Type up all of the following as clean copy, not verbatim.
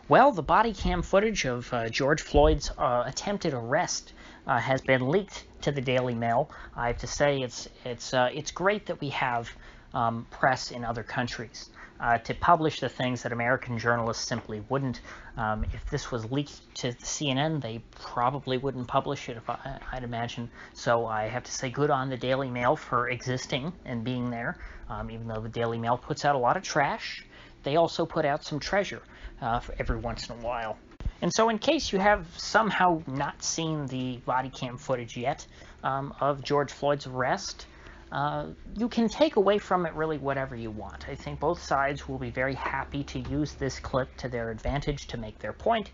Well, the body cam footage of George Floyd's attempted arrest has been leaked to the Daily Mail. I have to say it's great that we have press in other countries to publish the things that American journalists simply wouldn't. If this was leaked to CNN, they probably wouldn't publish it, I'd imagine. So I have to say good on the Daily Mail for existing and being there. Even though the Daily Mail puts out a lot of trash, they also put out some treasure for every once in a while. And so in case you have somehow not seen the body cam footage yet of George Floyd's arrest, you can take away from it really whatever you want. I think both sides will be very happy to use this clip to their advantage to make their point.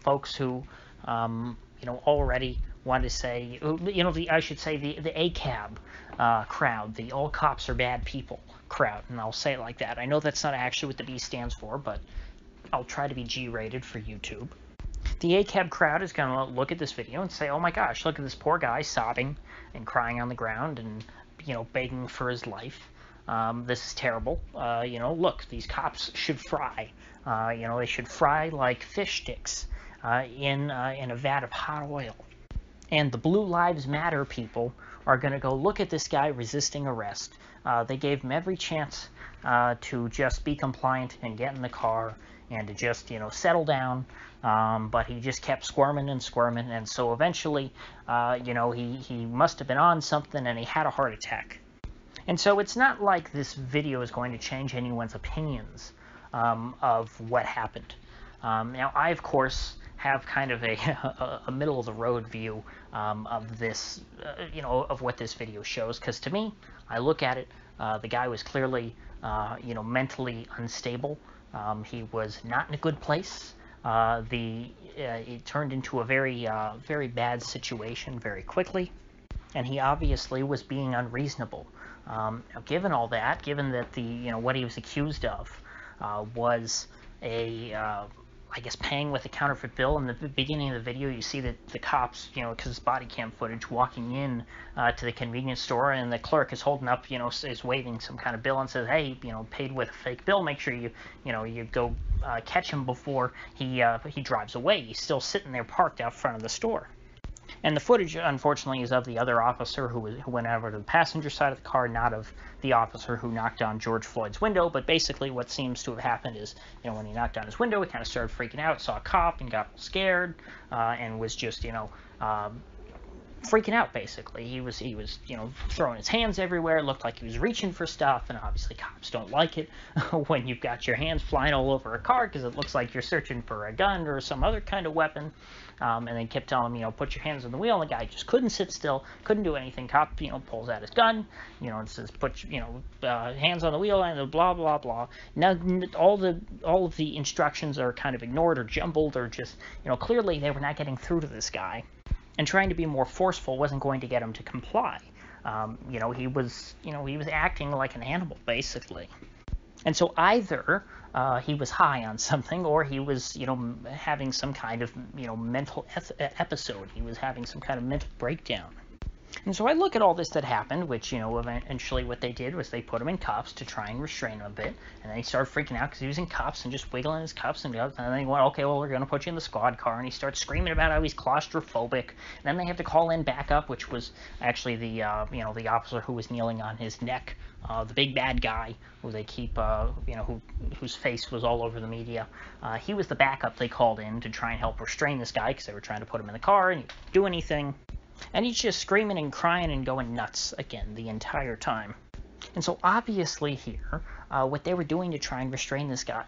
Folks who, already want to say, I should say the ACAB crowd, the all cops are bad people crowd, and I'll say it like that. I know that's not actually what the B stands for, but I'll try to be G-rated for YouTube. The ACAB crowd is going to look at this video and say, oh my gosh, look at this poor guy sobbing and crying on the ground and, begging for his life. This is terrible. Look, these cops should fry. They should fry like fish sticks in a vat of hot oil. And the Blue Lives Matter people are going to go look at this guy resisting arrest. They gave him every chance to just be compliant and get in the car and to just, settle down. But he just kept squirming and squirming. And so eventually, he must have been on something and he had a heart attack. And so it's not like this video is going to change anyone's opinions of what happened. Now, I, of course, have kind of a middle-of-the-road view of this, of what this video shows. Because to me, I look at it, the guy was clearly, mentally unstable. He was not in a good place. It turned into a very bad situation very quickly. And he obviously was being unreasonable. Now, given all that, given that what he was accused of was I guess paying with a counterfeit bill. In the beginning of the video, you see that the cops, because it's body cam footage, walking in to the convenience store, and the clerk is holding up, is waving some kind of bill and says, hey, paid with a fake bill. Make sure you go catch him before he drives away. He's still sitting there parked out front of the store. And the footage, unfortunately, is of the other officer who went over to the passenger side of the car, not of the officer who knocked on George Floyd's window. But basically what seems to have happened is, when he knocked on his window, he kind of started freaking out, saw a cop and got scared, and was just, freaking out, basically. He was throwing his hands everywhere. It looked like he was reaching for stuff, and obviously cops don't like it when you've got your hands flying all over a car because it looks like you're searching for a gun or some other kind of weapon. And they kept telling him, put your hands on the wheel, and the guy just couldn't sit still, couldn't do anything. Cop, pulls out his gun, and says, put, hands on the wheel, and blah, blah, blah. Now, all of the instructions are kind of ignored or jumbled or just, clearly they were not getting through to this guy. And trying to be more forceful wasn't going to get him to comply. He was acting like an animal, basically. And so either he was high on something, or he was, having some kind of, mental episode. He was having some kind of mental breakdown. And so I look at all this that happened, which, eventually what they did was they put him in cuffs to try and restrain him a bit. And then he started freaking out because he was in cuffs and just wiggling his cuffs. And then they went, okay, well, we're going to put you in the squad car. And he starts screaming about how he's claustrophobic. And then they have to call in backup, which was actually the officer who was kneeling on his neck, the big bad guy who they keep, whose face was all over the media. He was the backup they called in to try and help restrain this guy because they were trying to put him in the car and he didn't do anything. And he's just screaming and crying and going nuts again the entire time. And so obviously here, what they were doing to try and restrain this guy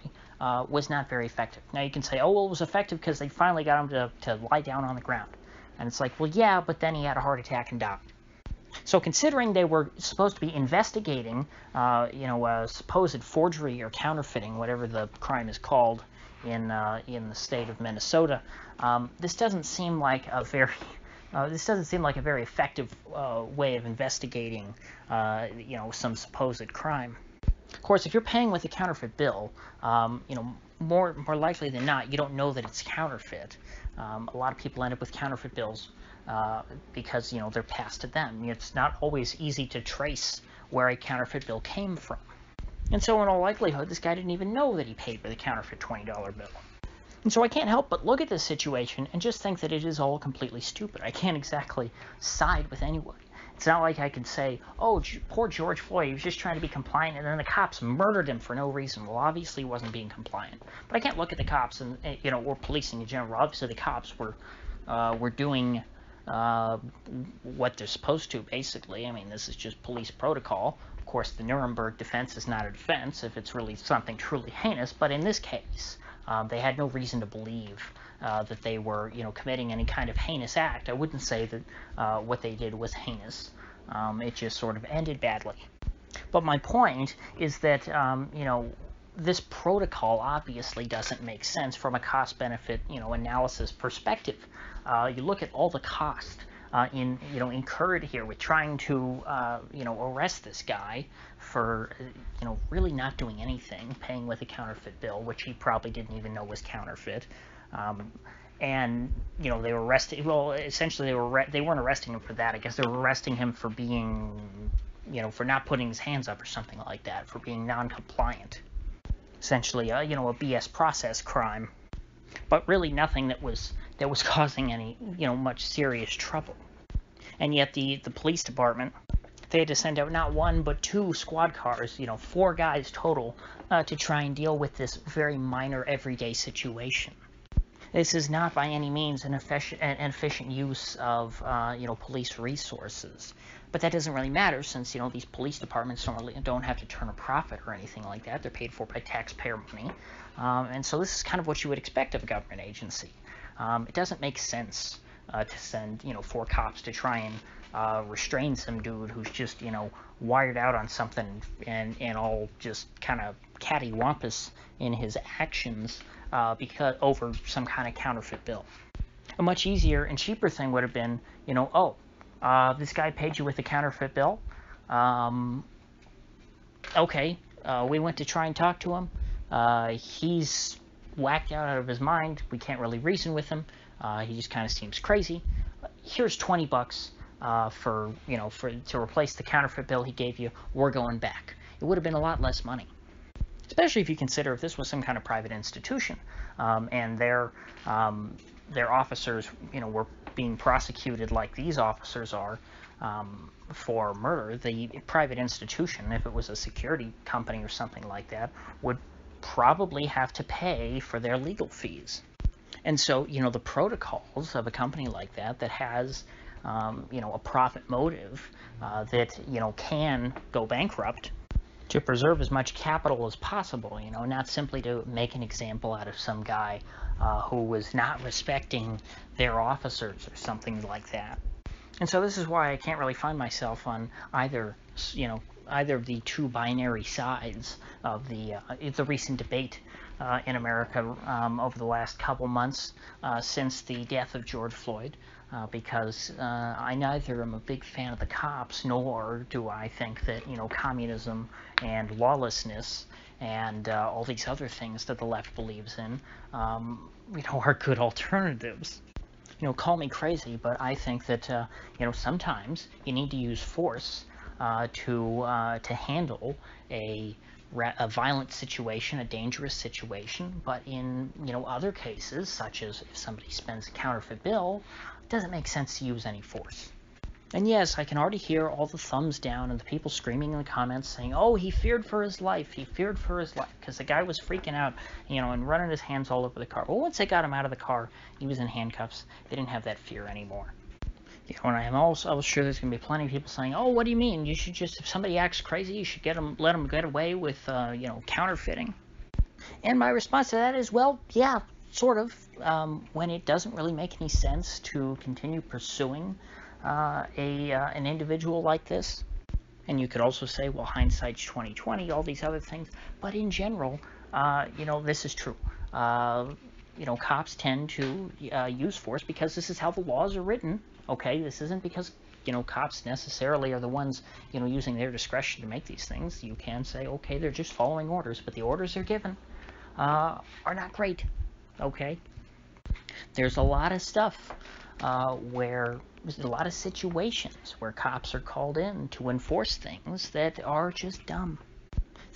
was not very effective. Now you can say, oh, well, it was effective because they finally got him to lie down on the ground. And it's like, well, yeah, but then he had a heart attack and died. So considering they were supposed to be investigating, a supposed forgery or counterfeiting, whatever the crime is called in the state of Minnesota, this doesn't seem like a very effective way of investigating, some supposed crime. Of course, if you're paying with a counterfeit bill, more likely than not, you don't know that it's counterfeit. A lot of people end up with counterfeit bills because, they're passed to them. It's not always easy to trace where a counterfeit bill came from. And so in all likelihood, this guy didn't even know that he paid with a counterfeit $20 bill. And so I can't help but look at this situation and just think that it is all completely stupid. I can't exactly side with anyone. It's not like I could say, oh, poor George Floyd, he was just trying to be compliant, and then the cops murdered him for no reason. Well, obviously he wasn't being compliant. But I can't look at the cops and, or policing in general. Obviously the cops were doing what they're supposed to, basically. I mean, this is just police protocol. Of course, the Nuremberg defense is not a defense if it's really something truly heinous, but in this case, they had no reason to believe that they were, committing any kind of heinous act. I wouldn't say that what they did was heinous. It just sort of ended badly. But my point is that, this protocol obviously doesn't make sense from a cost-benefit, analysis perspective. You look at all the cost incurred here with trying to, arrest this guy for, really not doing anything, paying with a counterfeit bill, which he probably didn't even know was counterfeit. And, they were arrested. Well, essentially, they weren't arresting him for that. I guess they were arresting him for being, for not putting his hands up or something like that, for being non-compliant. Essentially, a BS process crime. But really nothing that was causing any, much serious trouble. And yet the police department, they had to send out not one but 2 squad cars, 4 guys total, to try and deal with this very minor everyday situation. This is not by any means an efficient use of, police resources. But that doesn't really matter since, these police departments don't have to turn a profit or anything like that. They're paid for by taxpayer money. And so this is kind of what you would expect of a government agency. It doesn't make sense to send, 4 cops to try and restrain some dude who's just, wired out on something and all just kind of cattywampus in his actions because over some kind of counterfeit bill. A much easier and cheaper thing would have been, this guy paid you with a counterfeit bill. Okay, we went to try and talk to him. He's whacked out of his mind. We can't really reason with him. He just kind of seems crazy. Here's $20 to replace the counterfeit bill he gave you. We're going back. It would have been a lot less money. Especially if you consider if this was some kind of private institution, and their officers, were being prosecuted like these officers are for murder. The private institution, if it was a security company or something like that, would probably have to pay for their legal fees. And so, the protocols of a company like that has, a profit motive that, can go bankrupt to preserve as much capital as possible, not simply to make an example out of some guy who was not respecting their officers or something like that. And so this is why I can't really find myself on either of the 2 binary sides of the recent debate in America over the last couple months since the death of George Floyd, because I neither am a big fan of the cops, nor do I think that, communism and lawlessness and all these other things that the left believes in, are good alternatives. Call me crazy, but I think that, sometimes you need to use force to handle a violent situation, a dangerous situation. But in, other cases, such as if somebody spends a counterfeit bill, it doesn't make sense to use any force. And yes, I can already hear all the thumbs down and the people screaming in the comments saying, oh, he feared for his life, because the guy was freaking out, and running his hands all over the car. Well, once they got him out of the car, he was in handcuffs, they didn't have that fear anymore. And I am also sure there's going to be plenty of people saying, oh, what do you mean? You should just, if somebody acts crazy, you should let them get away with, counterfeiting. And my response to that is, well, yeah, sort of, when it doesn't really make any sense to continue pursuing an individual like this. And you could also say, well, hindsight's 20/20, all these other things. But in general, this is true. Cops tend to use force because this is how the laws are written. Okay, this isn't because, cops necessarily are the ones, using their discretion to make these things. You can say, okay, they're just following orders, but the orders they're given are not great. Okay? There's a lot of stuff where there's a lot of situations where cops are called in to enforce things that are just dumb.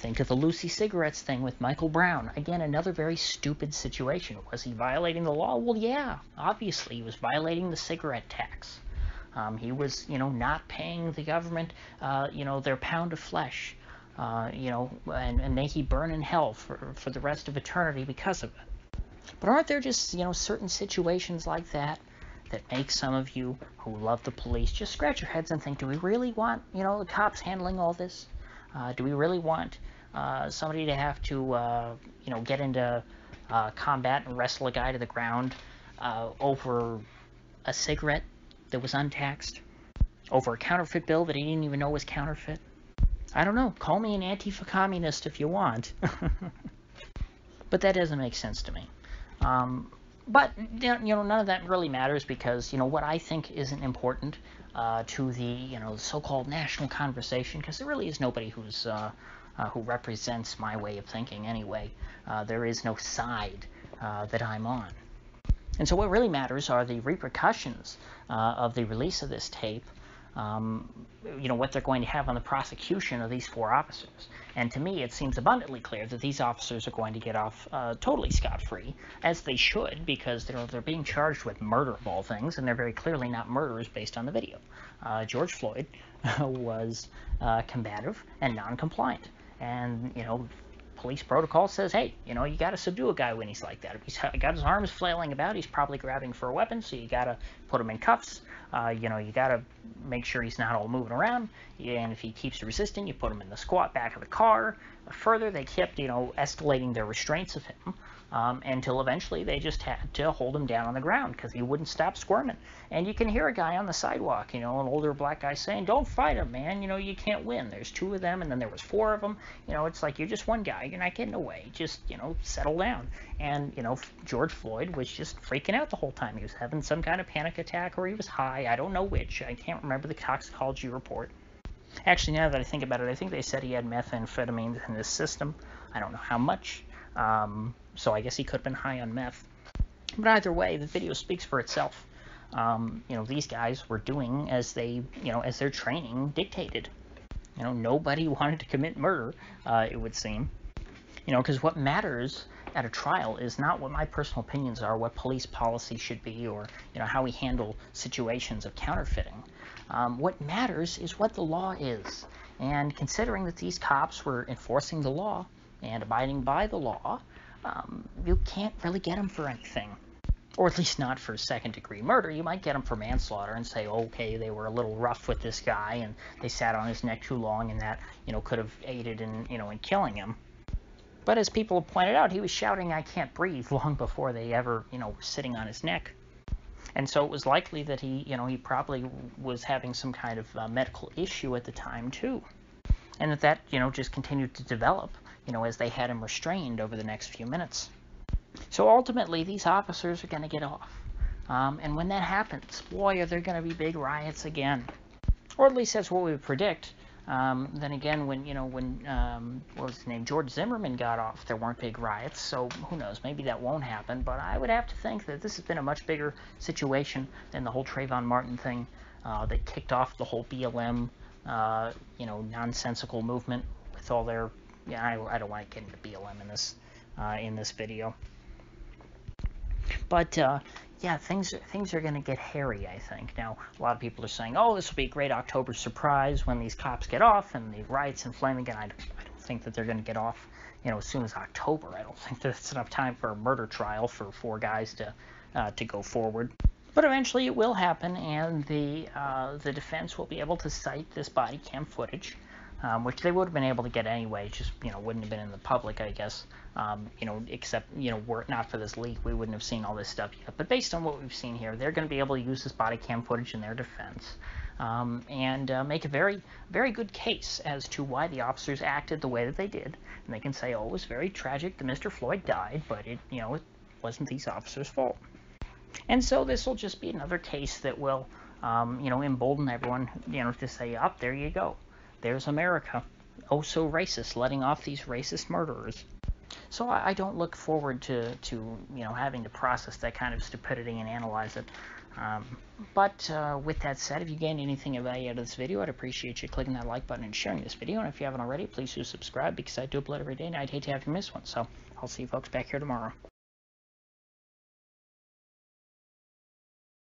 Think of the Lucy cigarettes thing with Michael Brown. Again, another very stupid situation. Was he violating the law? Well, yeah, obviously he was violating the cigarette tax. He was, not paying the government, their pound of flesh, and may he burn in hell for the rest of eternity because of it. But aren't there just, certain situations like that make some of you who love the police just scratch your heads and think, do we really want, the cops handling all this? Do we really want somebody to have to, get into combat and wrestle a guy to the ground over a cigarette that was untaxed? Over a counterfeit bill that he didn't even know was counterfeit? I don't know. Call me an Antifa-communist if you want. But that doesn't make sense to me. But, none of that really matters because, what I think isn't important to the, so-called national conversation, because there really is nobody who represents my way of thinking anyway. There is no side that I'm on. And so what really matters are the repercussions of the release of this tape, what they're going to have on the prosecution of these 4 officers. And to me, it seems abundantly clear that these officers are going to get off totally scot-free, as they should, because they're being charged with murder of all things, and they're very clearly not murderers based on the video. George Floyd was combative and non-compliant. And, police protocol says, hey, you got to subdue a guy when he's like that. If he's got his arms flailing about, he's probably grabbing for a weapon, so you got to put him in cuffs. You got to make sure he's not all moving around. And if he keeps resisting, you put him in the squat back of the car. Further, they kept, escalating their restraints of him until eventually they just had to hold him down on the ground because he wouldn't stop squirming. And you can hear a guy on the sidewalk, an older black guy saying, don't fight him, man. You can't win. There's 2 of them, and then there was 4 of them. It's like you're just one guy. You're not getting away. Just, settle down. And, George Floyd was just freaking out the whole time. He was having some kind of panic attack, or he was high. I don't know which. I can't remember the toxicology report. Actually, now that I think about it, I think they said he had methamphetamine in his system. I don't know how much. So I guess he could have been high on meth. But either way, the video speaks for itself. These guys were doing as as their training dictated. Nobody wanted to commit murder, it would seem. Because what matters at a trial is not what my personal opinions are, what police policy should be, or, how we handle situations of counterfeiting. What matters is what the law is. And considering that these cops were enforcing the law and abiding by the law, you can't really get them for anything. Or at least not for second-degree murder. You might get them for manslaughter and say, okay, they were a little rough with this guy and they sat on his neck too long, and that, could have aided in, in killing him. But as people have pointed out, he was shouting, I can't breathe, long before they ever, were sitting on his neck. And so it was likely that he probably was having some kind of medical issue at the time, too. And that, just continued to develop, as they had him restrained over the next few minutes. So ultimately, these officers are going to get off. And when that happens, boy, are there going to be big riots again. Or at least that's what we would predict. Then again, when what was his name, George Zimmerman got off, there weren't big riots, so who knows, maybe that won't happen, but I would have to think that this has been a much bigger situation than the whole Trayvon Martin thing that kicked off the whole BLM, nonsensical movement with all their, I don't want to get into BLM in this video. But, yeah, things are going to get hairy, I think. Now, a lot of people are saying, oh, this will be a great October surprise when these cops get off and the riots inflame again. I don't think that they're going to get off, as soon as October. I don't think that's enough time for a murder trial for 4 guys to go forward. But eventually it will happen, and the defense will be able to cite this body cam footage, which they would have been able to get anyway, just, wouldn't have been in the public, I guess, except, were it not for this leak, we wouldn't have seen all this stuff yet. But based on what we've seen here, they're going to be able to use this body cam footage in their defense, and make a very, very good case as to why the officers acted the way that they did. And they can say, oh, it was very tragic that Mr. Floyd died, but it wasn't these officers' fault. And so this will just be another case that will, embolden everyone, to say, up, there you go. There's America. Oh, so racist, letting off these racist murderers. So I don't look forward to having to process that kind of stupidity and analyze it. But with that said, if you gained anything of value out of this video, I'd appreciate you clicking that like button and sharing this video. And if you haven't already, please do subscribe, because I do upload every day and I'd hate to have you miss one. So I'll see you folks back here tomorrow.